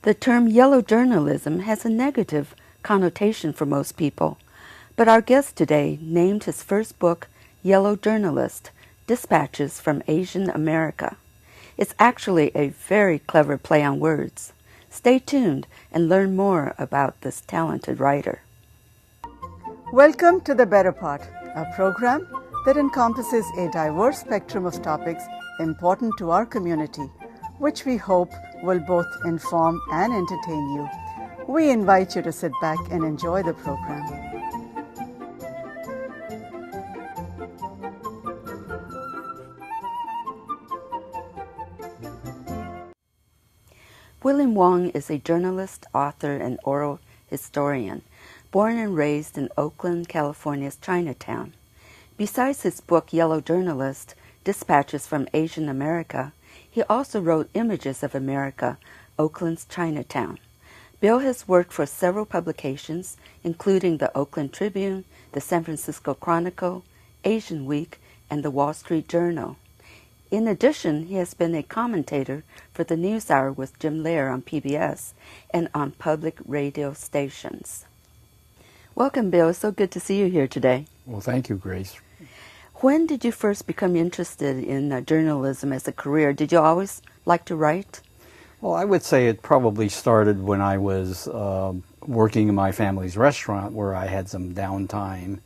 The term yellow journalism has a negative connotation for most people, but our guest today named his first book Yellow Journalist, Dispatches from Asian America. It's actually a very clever play on words. Stay tuned and learn more about this talented writer. Welcome to The Better Part, a program that encompasses a diverse spectrum of topics important to our community, which we hope will both inform and entertain you. We invite you to sit back and enjoy the program. William Wong is a journalist, author, and oral historian, born and raised in Oakland, California's Chinatown. Besides his book Yellow Journalist, Dispatches from Asian America, he also wrote Images of America, Oakland's Chinatown. Bill has worked for several publications, including the Oakland Tribune, the San Francisco Chronicle, Asian Week, and the Wall Street Journal. In addition, he has been a commentator for the NewsHour with Jim Lehrer on PBS and on public radio stations. Welcome, Bill. It's so good to see you here today. Well, thank you, Grace. When did you first become interested in journalism as a career? Did you always like to write? Well, I would say it probably started when I was working in my family's restaurant where I had some downtime.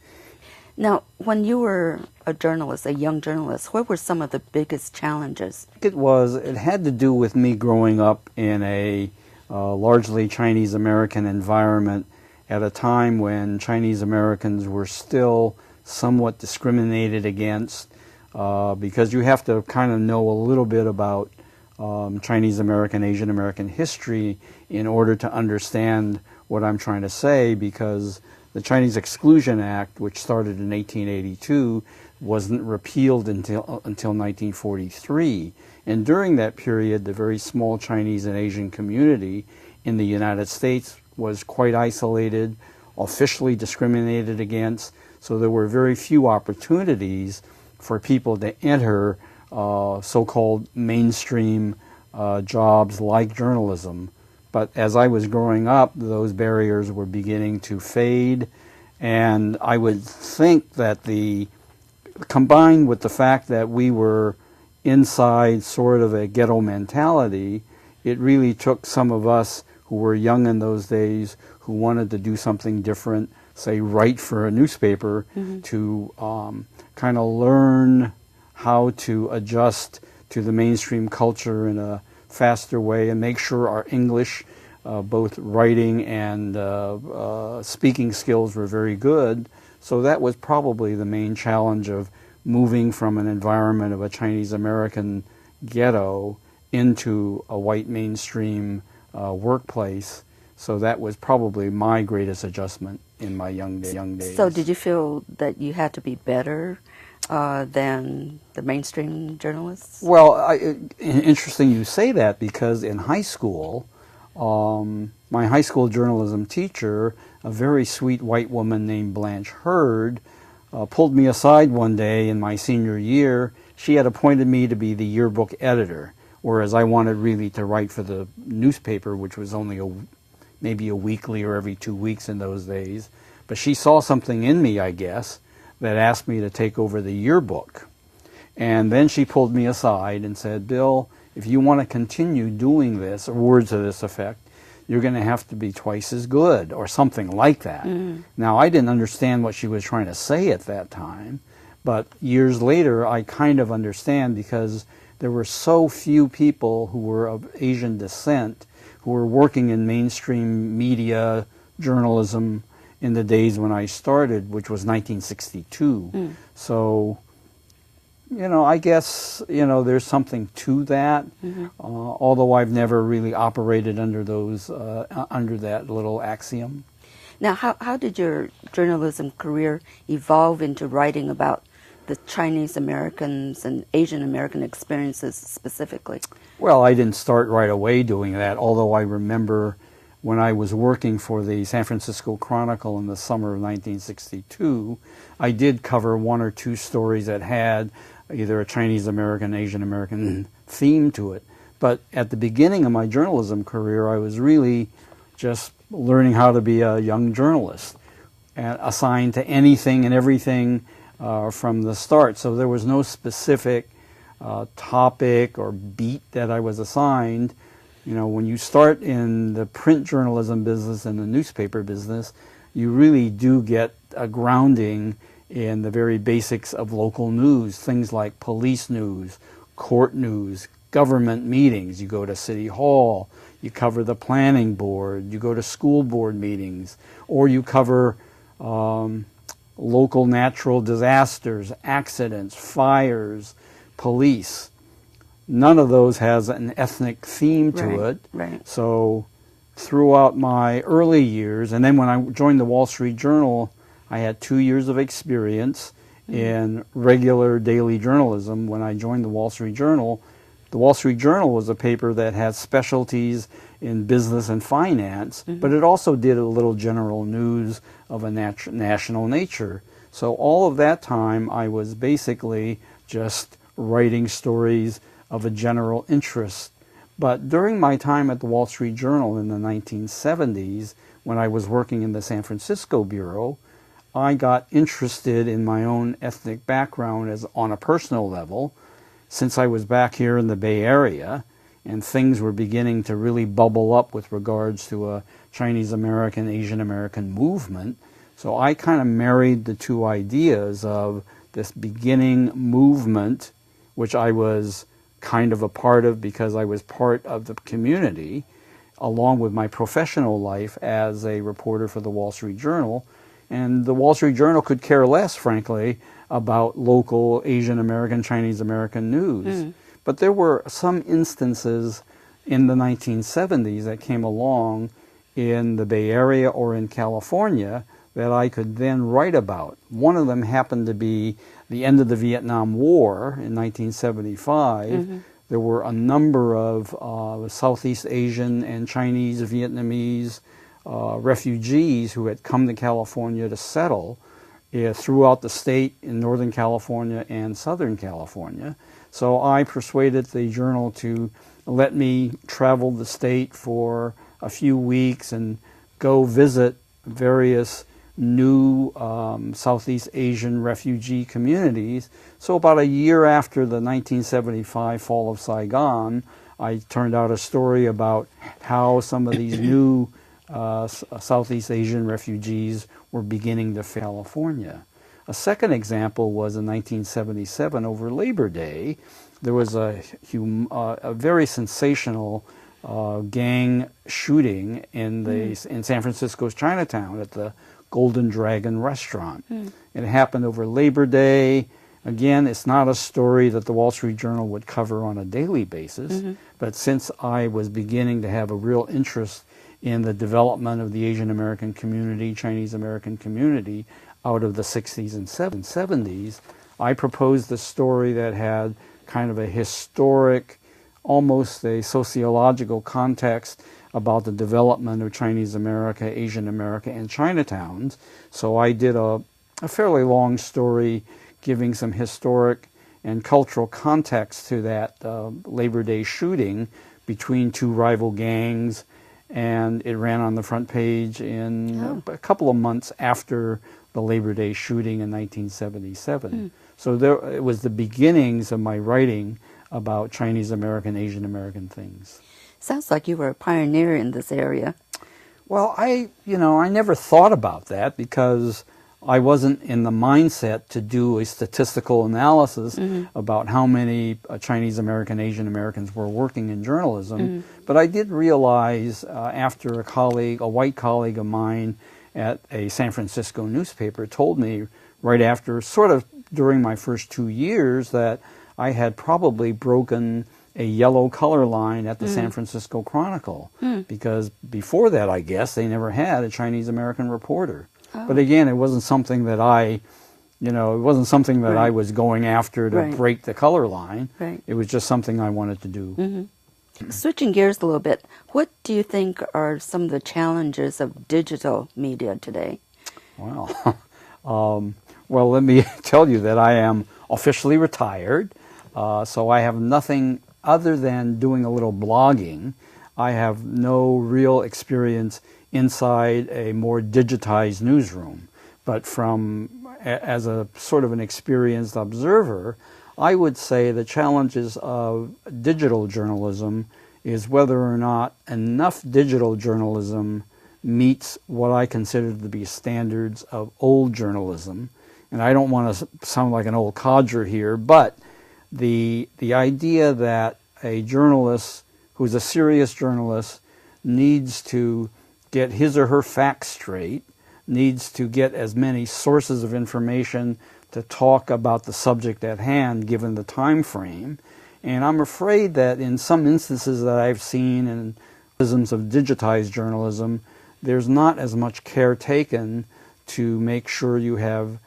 Now, when you were a journalist, a young journalist, what were some of the biggest challenges? It had to do with me growing up in a largely Chinese American environment at a time when Chinese Americans were still somewhat discriminated against, because you have to kind of know a little bit about Chinese American, Asian American history in order to understand what I'm trying to say, because the Chinese Exclusion Act, which started in 1882, wasn't repealed until 1943. And during that period, the very small Chinese and Asian community in the United States was quite isolated, officially discriminated against, so there were very few opportunities for people to enter so-called mainstream jobs like journalism. But as I was growing up, those barriers were beginning to fade, and I would think that combined with the fact that we were inside sort of a ghetto mentality, it really took some of us who were young in those days, who wanted to do something different, say write for a newspaper, to kind of learn how to adjust to the mainstream culture in a faster way and make sure our English, both writing and speaking skills, were very good. So that was probably the main challenge of moving from an environment of a Chinese American ghetto into a white mainstream workplace. So that was probably my greatest adjustment in my young days. So did you feel that you had to be better than the mainstream journalists? Well, interesting you say that, because in high school, my high school journalism teacher, a very sweet white woman named Blanche Hurd, pulled me aside one day in my senior year. She had appointed me to be the yearbook editor, whereas I wanted really to write for the newspaper, which was only maybe a weekly or every 2 weeks in those days. But she saw something in me, I guess, that asked me to take over the yearbook. And then she pulled me aside and said, "Bill, if you want to continue doing this," or words to this effect, "you're going to have to be twice as good," or something like that. Now, I didn't understand what she was trying to say at that time, but years later I kind of understand, because there were so few people who were of Asian descent who were working in mainstream media journalism in the days when I started, which was 1962. So, I guess, there's something to that, although I've never really operated under under that little axiom. Now, how did your journalism career evolve into writing about the Chinese Americans and Asian American experiences specifically? Well, I didn't start right away doing that, although I remember when I was working for the San Francisco Chronicle in the summer of 1962, I did cover one or two stories that had either a Chinese American, Asian American theme to it. But at the beginning of my journalism career, I was really just learning how to be a young journalist, and assigned to anything and everything from the start. So there was no specific topic or beat that I was assigned. You know, when you start in the print journalism business and the newspaper business, you really do get a grounding in the very basics of local news, things like police news, court news, government meetings. You go to City Hall, you cover the planning board, you go to school board meetings, or you cover local natural disasters, accidents, fires, police. None of those has an ethnic theme to it. Right. So throughout my early years, and then when I joined the Wall Street Journal, I had 2 years of experience in regular daily journalism. When I joined the Wall Street Journal was a paper that had specialties in business and finance, but it also did a little general news of a national nature. So all of that time, I was basically just writing stories of a general interest. But during my time at the Wall Street Journal in the 1970s, when I was working in the San Francisco bureau, I got interested in my own ethnic background as on a personal level, since I was back here in the Bay Area and things were beginning to really bubble up with regards to a Chinese American, Asian American movement. So I kind of married the two ideas of this beginning movement, which I was kind of a part of because I was part of the community, along with my professional life as a reporter for the Wall Street Journal. And the Wall Street Journal could care less, frankly, about local Asian American, Chinese American news. But there were some instances in the 1970s that came along in the Bay Area or in California that I could then write about. One of them happened to be the end of the Vietnam War in 1975. There were a number of Southeast Asian and Chinese, Vietnamese refugees who had come to California to settle throughout the state in Northern California and Southern California. So I persuaded the journal to let me travel the state for a few weeks and go visit various new Southeast Asian refugee communities. So about a year after the 1975 fall of Saigon, I turned out a story about how some of these new Southeast Asian refugees were beginning to California. A second example was in 1977 over Labor Day. There was a very sensational gang shooting in San Francisco's Chinatown at the Golden Dragon restaurant. It happened over Labor Day. Again, it's not a story that the Wall Street Journal would cover on a daily basis, but since I was beginning to have a real interest in the development of the Asian American community, Chinese American community out of the 60s and 70s, I proposed a story that had kind of a historic, almost a sociological context about the development of Chinese America, Asian America, and Chinatowns. So I did a fairly long story giving some historic and cultural context to that Labor Day shooting between two rival gangs, and it ran on the front page in a couple of months after the Labor Day shooting in 1977. So it was the beginnings of my writing about Chinese American, Asian American things. Sounds like you were a pioneer in this area. Well, I never thought about that because I wasn't in the mindset to do a statistical analysis about how many Chinese American, Asian Americans were working in journalism. But I did realize after a white colleague of mine at a San Francisco newspaper told me right after, sort of during my first 2 years, that I had probably broken a yellow color line at the San Francisco Chronicle, because before that, I guess, they never had a Chinese American reporter. But again, it wasn't something that I was going after to break the color line. It was just something I wanted to do. Switching gears a little bit, what do you think are some of the challenges of digital media today? Well, let me tell you that I am officially retired, so I have nothing other than doing a little blogging, I have no real experience inside a more digitized newsroom. But as a sort of an experienced observer, I would say the challenges of digital journalism is whether or not enough digital journalism meets what I consider to be standards of old journalism. And I don't want to sound like an old codger here, but the idea that a journalist who's a serious journalist needs to get his or her facts straight, needs to get as many sources of information to talk about the subject at hand given the time frame. And I'm afraid that in some instances that I've seen in prisms of digitized journalism, there's not as much care taken to make sure you have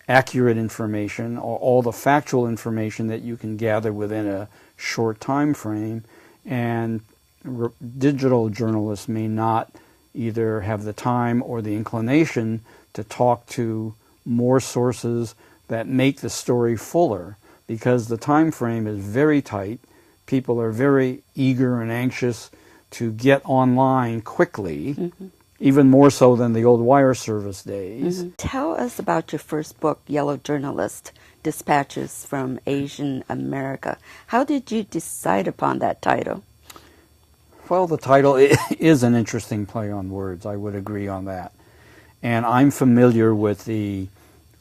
accurate information or all the factual information that you can gather within a short time frame. And digital journalists may not either have the time or the inclination to talk to more sources that make the story fuller, because the time frame is very tight. People are very eager and anxious to get online quickly, even more so than the old wire service days. Tell us about your first book, Yellow Journalist, Dispatches from Asian America. How did you decide upon that title? Well, the title is an interesting play on words. I would agree on that. And I'm familiar with the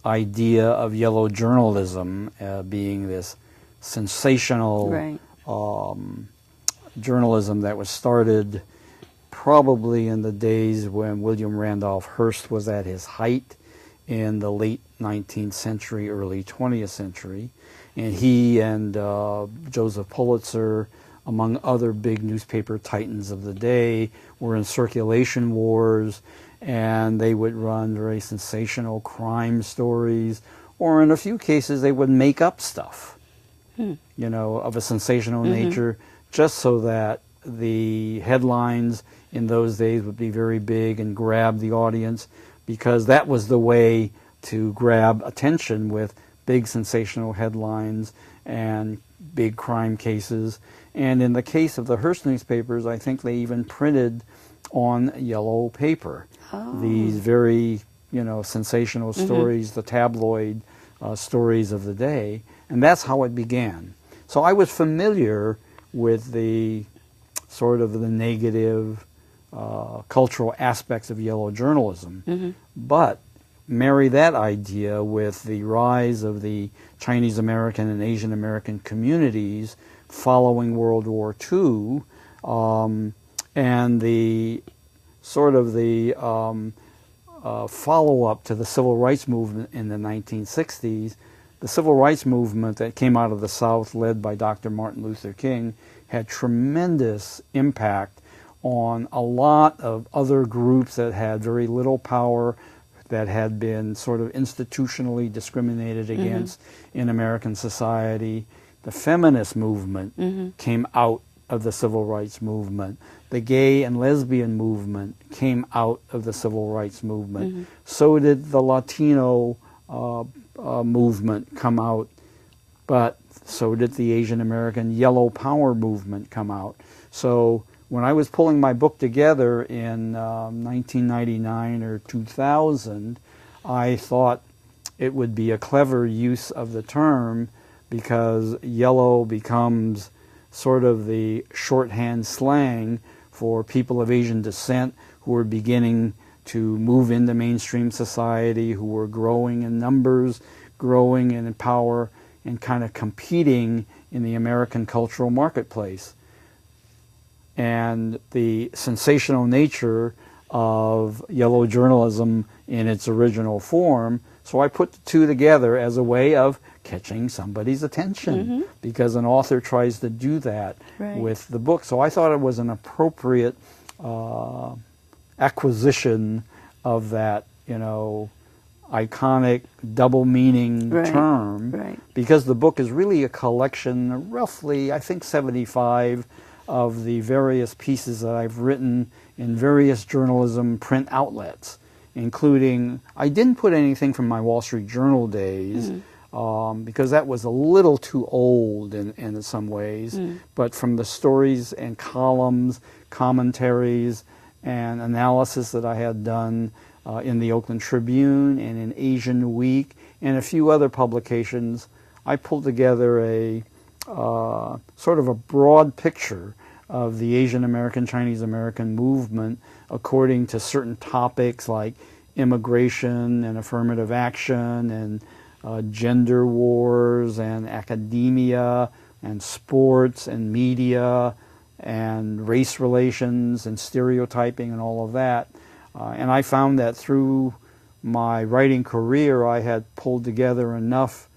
idea of yellow journalism being this sensational journalism that was started probably in the days when William Randolph Hearst was at his height in the late 19th century, early 20th century. And he and Joseph Pulitzer, among other big newspaper titans of the day, were in circulation wars, and they would run very sensational crime stories, or in a few cases they would make up stuff, you know, of a sensational nature, just so that the headlines in those days would be very big and grab the audience, because that was the way to grab attention, with big sensational headlines and big crime cases. And in the case of the Hearst newspapers, I think they even printed on yellow paper these very, you know, sensational stories, the tabloid stories of the day. And that's how it began. So I was familiar with the sort of the negative cultural aspects of yellow journalism. But marry that idea with the rise of the Chinese American and Asian American communities following World War II, and the sort of the follow-up to the civil rights movement in the 1960s. The civil rights movement that came out of the South, led by Dr. Martin Luther King, had tremendous impact on a lot of other groups that had very little power, that had been sort of institutionally discriminated against in American society. The feminist movement came out of the civil rights movement. The gay and lesbian movement came out of the civil rights movement. So did the Latino movement come out, but so did the Asian American Yellow Power movement come out. So when I was pulling my book together in 1999 or 2000, I thought it would be a clever use of the term, because yellow becomes sort of the shorthand slang for people of Asian descent who are beginning to move into mainstream society, who were growing in numbers, growing in power, and kind of competing in the American cultural marketplace. And the sensational nature of yellow journalism in its original form, so I put the two together as a way of catching somebody's attention, because an author tries to do that with the book. So I thought it was an appropriate acquisition of that, you know, iconic double meaning term, because the book is really a collection, roughly, I think 75 of the various pieces that I've written in various journalism print outlets, including, I didn't put anything from my Wall Street Journal days, because that was a little too old in some ways. But from the stories and columns, commentaries, and analysis that I had done in the Oakland Tribune and in Asian Week and a few other publications, I pulled together a sort of a broad picture of the Asian American, Chinese American movement according to certain topics like immigration and affirmative action and gender wars and academia and sports and media and race relations and stereotyping and all of that. And I found that through my writing career I had pulled together enough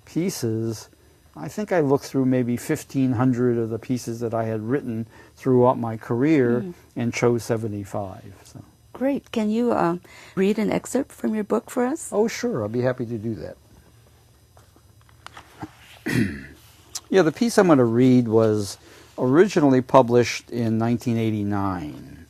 pieces. I think I looked through maybe 1,500 of the pieces that I had written throughout my career and chose 75. So. Great. Can you read an excerpt from your book for us? Oh, sure. I'll be happy to do that. Yeah, the piece I'm going to read was originally published in 1989.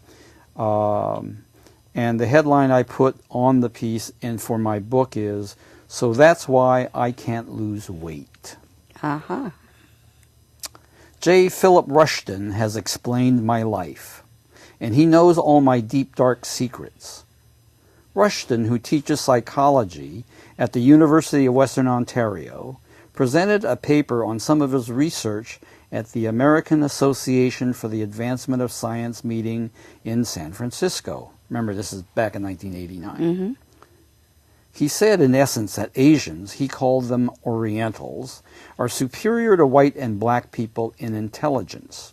And the headline I put on the piece and for my book is, "So That's Why I Can't Lose Weight." Uh-huh. J. Philip Rushton has explained my life, and he knows all my deep, dark secrets. Rushton, who teaches psychology at the University of Western Ontario, presented a paper on some of his research at the American Association for the Advancement of Science meeting in San Francisco. Remember, this is back in 1989. He said, in essence, that Asians, he called them Orientals, are superior to white and black people in intelligence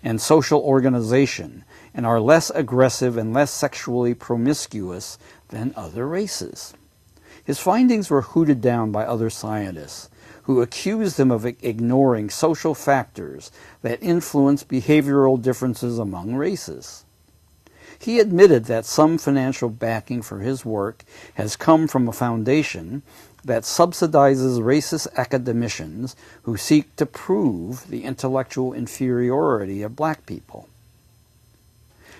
and social organization, and are less aggressive and less sexually promiscuous than other races. His findings were hooted down by other scientists, who accused him of ignoring social factors that influence behavioral differences among races. He admitted that some financial backing for his work has come from a foundation that subsidizes racist academicians who seek to prove the intellectual inferiority of black people.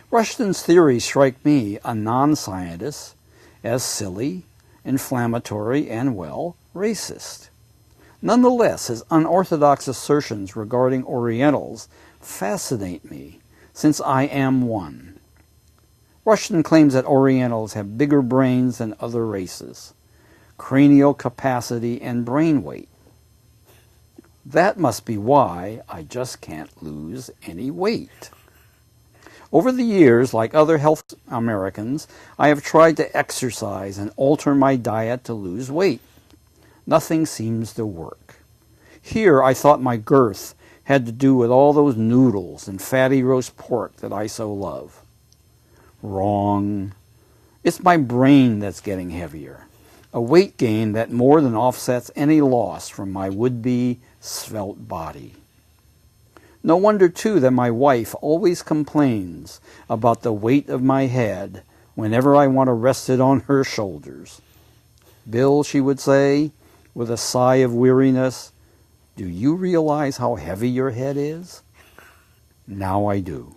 Rushton's theories strike me, a non-scientist, as silly, inflammatory, and, well, racist. Nonetheless, his unorthodox assertions regarding Orientals fascinate me, since I am one. Rushton claims that Orientals have bigger brains than other races, cranial capacity, and brain weight. That must be why I just can't lose any weight. Over the years, like other health Americans, I have tried to exercise and alter my diet to lose weight. Nothing seems to work. Here I thought my girth had to do with all those noodles and fatty roast pork that I so love. Wrong. It's my brain that's getting heavier, a weight gain that more than offsets any loss from my would-be svelte body. No wonder, too, that my wife always complains about the weight of my head whenever I want to rest it on her shoulders. "Bill," she would say, with a sigh of weariness, "do you realize how heavy your head is?" Now I do.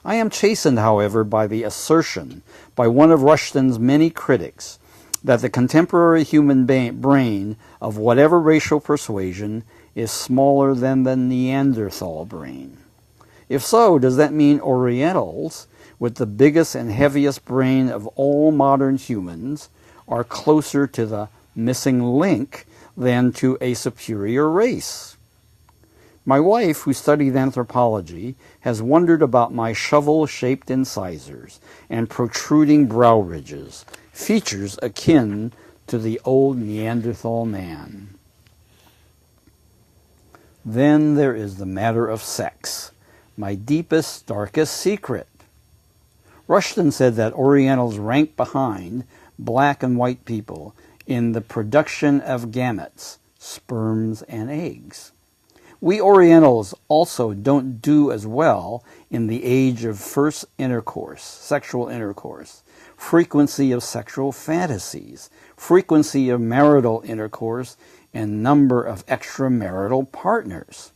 I am chastened, however, by the assertion by one of Rushton's many critics that the contemporary human brain of whatever racial persuasion is smaller than the Neanderthal brain. If so, does that mean Orientals, with the biggest and heaviest brain of all modern humans, are closer to the missing link than to a superior race? My wife, who studied anthropology, has wondered about my shovel-shaped incisors and protruding brow ridges, features akin to the old Neanderthal man. Then there is the matter of sex, my deepest, darkest secret. Rushton said that Orientals rank behind black and white people in the production of gametes, sperms and eggs. We Orientals also don't do as well in the age of first intercourse, sexual intercourse, frequency of sexual fantasies, frequency of marital intercourse, and number of extramarital partners.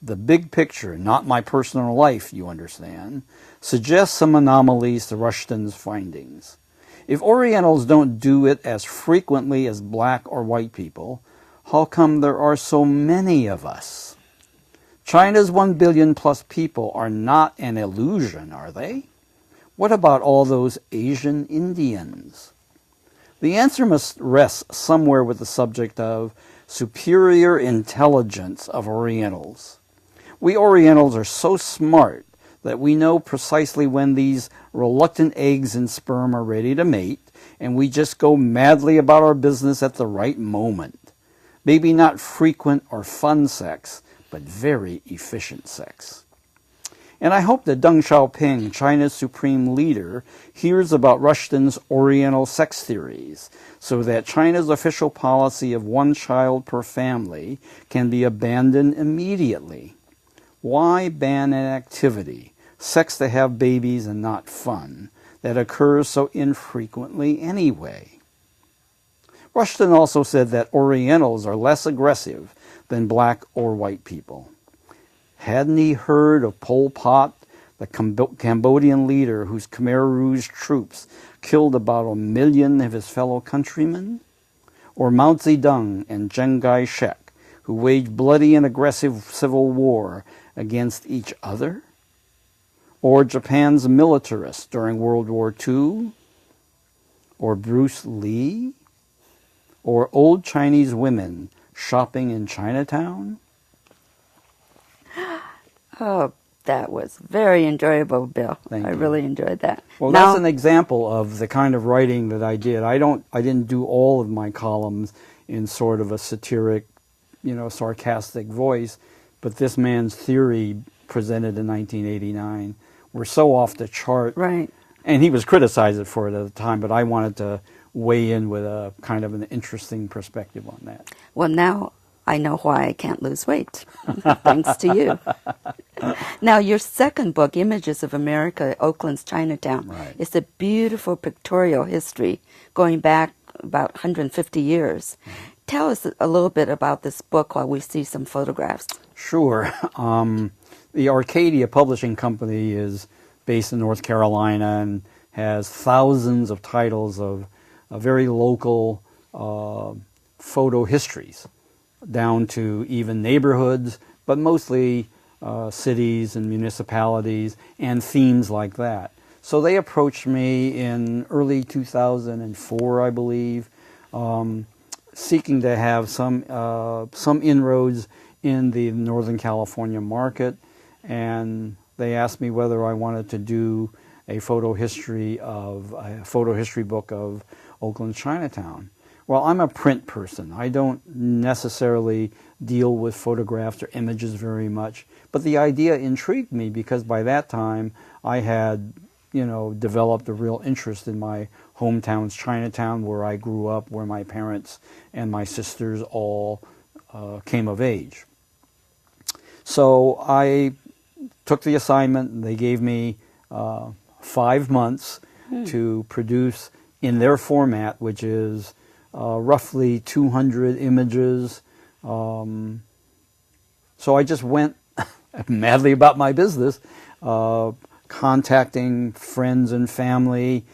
The big picture, not my personal life, you understand, suggests some anomalies to Rushton's findings. If Orientals don't do it as frequently as black or white people, how come there are so many of us? China's 1 billion plus people are not an illusion, are they? What about all those Asian Indians? The answer must rest somewhere with the subject of superior intelligence of Orientals. We Orientals are so smart that we know precisely when these reluctant eggs and sperm are ready to mate, and we just go madly about our business at the right moment. Maybe not frequent or fun sex, but very efficient sex. And I hope that Deng Xiaoping, China's supreme leader, hears about Rushton's Oriental sex theories, so that China's official policy of 1 child per family can be abandoned immediately. Why ban an activity, sex to have babies and not fun, that occurs so infrequently anyway? Rushton also said that Orientals are less aggressive than black or white people. Hadn't he heard of Pol Pot, the Cambodian leader whose Khmer Rouge troops killed about 1 million of his fellow countrymen? Or Mao Zedong and Chiang Kai-shek, who waged bloody and aggressive civil war against each other? Or Japan's militarists during World War II? Or Bruce Lee? Or old Chinese women shopping in Chinatown? Oh, that was very enjoyable, Bill. Thank I you. really enjoyed that. Well, Now- that's an example of the kind of writing that I did. I didn't do all of my columns in sort of a satiric, sarcastic voice, but this man's theory presented in 1989 were so off the chart. Right. And he was criticized for it at the time, but I wanted to weigh in with a kind of an interesting perspective on that. Well, now I know why I can't lose weight, thanks to you. Now, your second book, Images of America, Oakland's Chinatown, Right. is a beautiful pictorial history going back about 150 years. Tell us a little bit about this book while we see some photographs. Sure. The Arcadia Publishing Company is based in North Carolina and has thousands of titles of very local photo histories, down to even neighborhoods, but mostly cities and municipalities and themes like that. So they approached me in early 2004, I believe, seeking to have some inroads in the Northern California market, and they asked me whether I wanted to do a photo history book of Oakland Chinatown. Well, I'm a print person. I don't necessarily deal with photographs or images very much, but the idea intrigued me because by that time I had, developed a real interest in my hometown's Chinatown, where I grew up, where my parents and my sisters all came of age. So I took the assignment, and they gave me 5 months to produce in their format, which is roughly 200 images. So I just went madly about my business, contacting friends and family,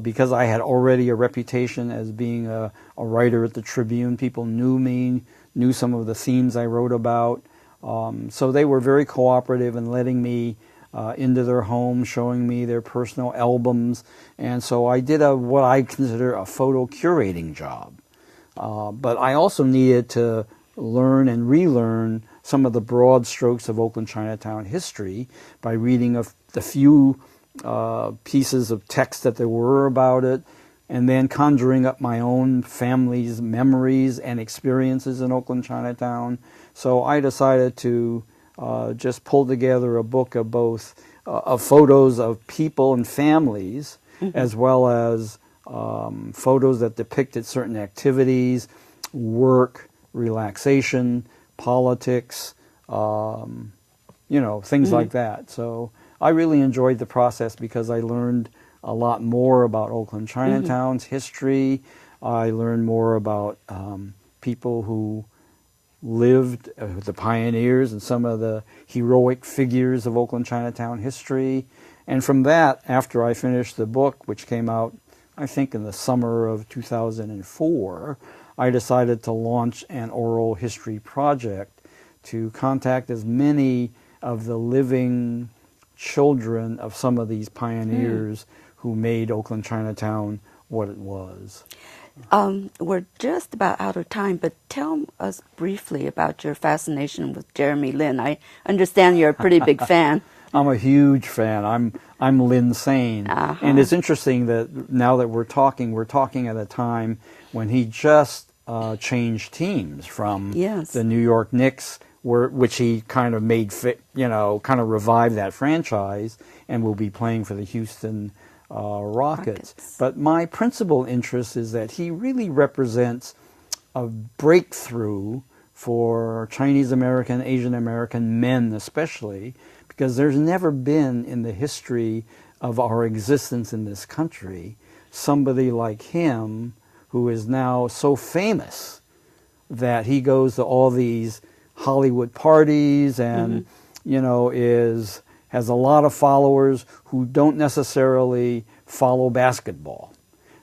because I had already a reputation as being a writer at the Tribune. People knew me, knew some of the themes I wrote about. So they were very cooperative in letting me into their home, showing me their personal albums. And so I did what I consider a photo curating job. But I also needed to learn and relearn some of the broad strokes of Oakland Chinatown history by reading the few pieces of text that there were about it, and then conjuring up my own family's memories and experiences in Oakland Chinatown. So I decided to just pull together a book of both of photos of people and families, as well as photos that depicted certain activities, work, relaxation, politics, things like that. So I really enjoyed the process because I learned a lot more about Oakland Chinatown's history. I learned more about people who lived, the pioneers and some of the heroic figures of Oakland Chinatown history. And from that, after I finished the book, which came out, I think in the summer of 2004, I decided to launch an oral history project to contact as many of the living children of some of these pioneers who made Oakland Chinatown what it was. We're just about out of time, but tell us briefly about your fascination with Jeremy Lin. I understand you're a pretty big fan. I'm a huge fan. I'm Lin Sane. And it's interesting that now that we're talking at a time when he just changed teams from the New York Knicks, which he kind of made kind of revived that franchise, and will be playing for the Houston Rockets. But my principal interest is that he really represents a breakthrough for Chinese American, Asian American men especially, because there's never been in the history of our existence in this country somebody like him who is now so famous that he goes to all these Hollywood parties and has a lot of followers who don't necessarily follow basketball.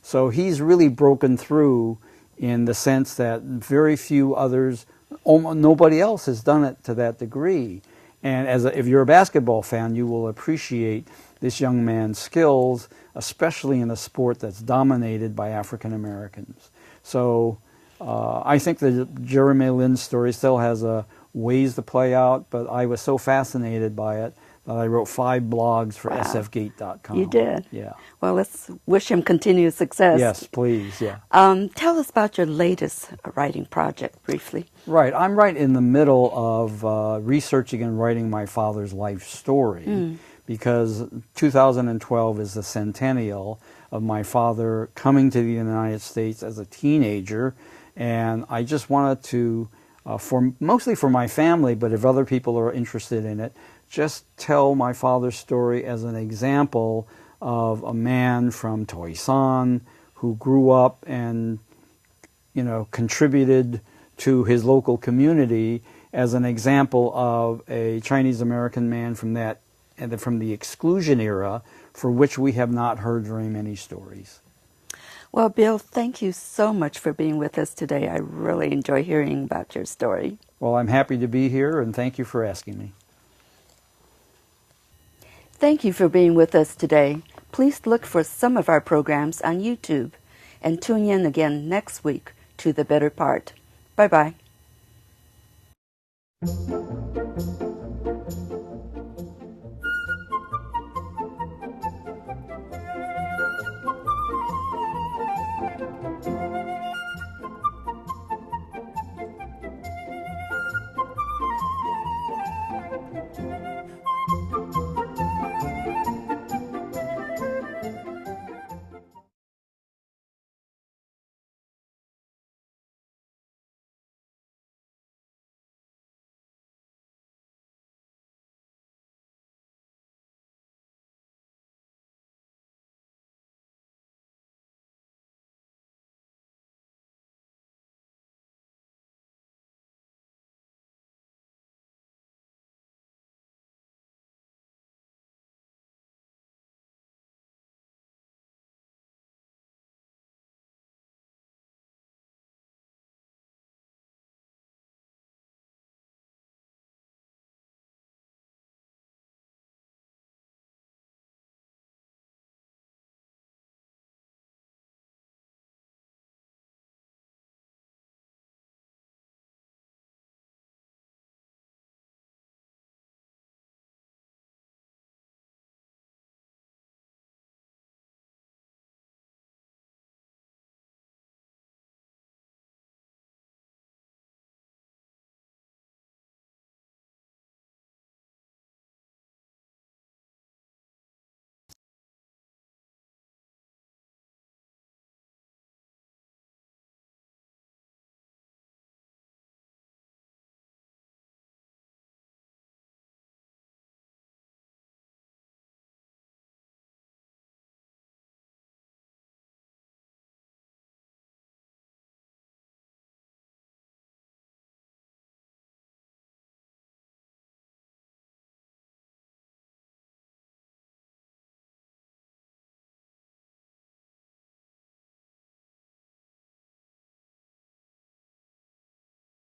So he's really broken through in the sense that very few others, nobody else has done it to that degree. And if you're a basketball fan, you will appreciate this young man's skills, especially in a sport that's dominated by African Americans. So I think the Jeremy Lin story still has a ways to play out, but I was so fascinated by it that I wrote 5 blogs for sfgate.com. You did? Yeah. Well, let's wish him continued success. Yes, please, yeah. Tell us about your latest writing project, briefly. Right. I'm right in the middle of researching and writing my father's life story because 2012 is the centennial of my father coming to the United States as a teenager, and I just wanted to, mostly for my family, but if other people are interested in it, just tell my father's story as an example of a man from Toisan who grew up and, contributed to his local community as an example of a Chinese American man from the exclusion era for which we have not heard very many stories. Well, Bill, thank you so much for being with us today. I really enjoy hearing about your story. Well, I'm happy to be here, and thank you for asking me. Thank you for being with us today. Please look for some of our programs on YouTube and tune in again next week to The Better Part. Bye-bye.